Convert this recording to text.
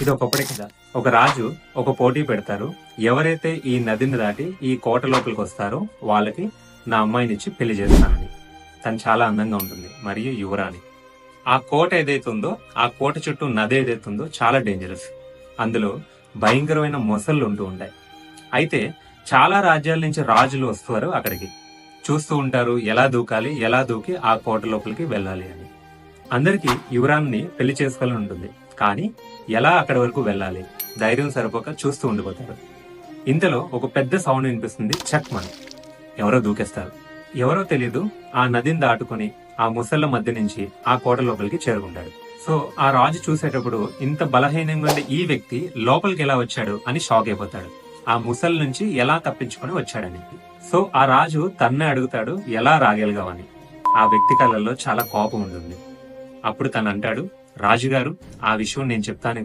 ఇది ఒకప్పటి కథ. ఒక రాజు ఒక పోటీ పెడతారు. ఎవరైతే ఈ నదిని దాటి ఈ కోట లోపలికి వస్తారో వాళ్ళకి నా అమ్మాయినిచ్చి పెళ్లి చేస్తానని. తను చాలా అందంగా ఉంటుంది మరియు యువరాణి. ఆ కోట ఏదైతే ఉందో, ఆ కోట చుట్టూ నది ఏదైతే ఉందో చాలా డేంజరస్. అందులో భయంకరమైన మొసళ్ళు ఉంటూ ఉంటాయి. అయితే చాలా రాజ్యాల నుంచి రాజులు వస్తారు అక్కడికి. చూస్తూ ఉంటారు ఎలా దూకాలి, ఎలా దూకి ఆ కోట లోపలికి వెళ్ళాలి అని. అందరికీ యువరాణిని పెళ్లి చేసుకోవాలని ఉంటుంది. కానీ ఎలా అక్కడి వరకు వెళ్ళాలి, ధైర్యం సరిపోక చూస్తూ ఉండిపోతారు. ఇంతలో ఒక పెద్ద సౌండ్ వినిపిస్తుంది, చక్మని. ఎవరో దూకేస్తారు. ఎవరో తెలీదు ఆ నదిని దాటుకుని ఆ ముసళ్ల మధ్య నుంచి ఆ కోట లోపలికి చేరుకుంటాడు. సో ఆ రాజు చూసేటప్పుడు ఇంత బలహీనంగా ఉండే ఈ వ్యక్తి లోపలికి ఎలా వచ్చాడు అని షాక్ అయిపోతాడు. ఆ ముసలి నుంచి ఎలా తప్పించుకొని వచ్చాడని. సో ఆ రాజు తన్నే అడుగుతాడు ఎలా రాగలిగావని. ఆ వ్యక్తి కళ్ళల్లో చాలా కోపం ఉంటుంది. అప్పుడు తను అంటాడు, రాజుగారు, ఆ విషయం నేను చెప్తాను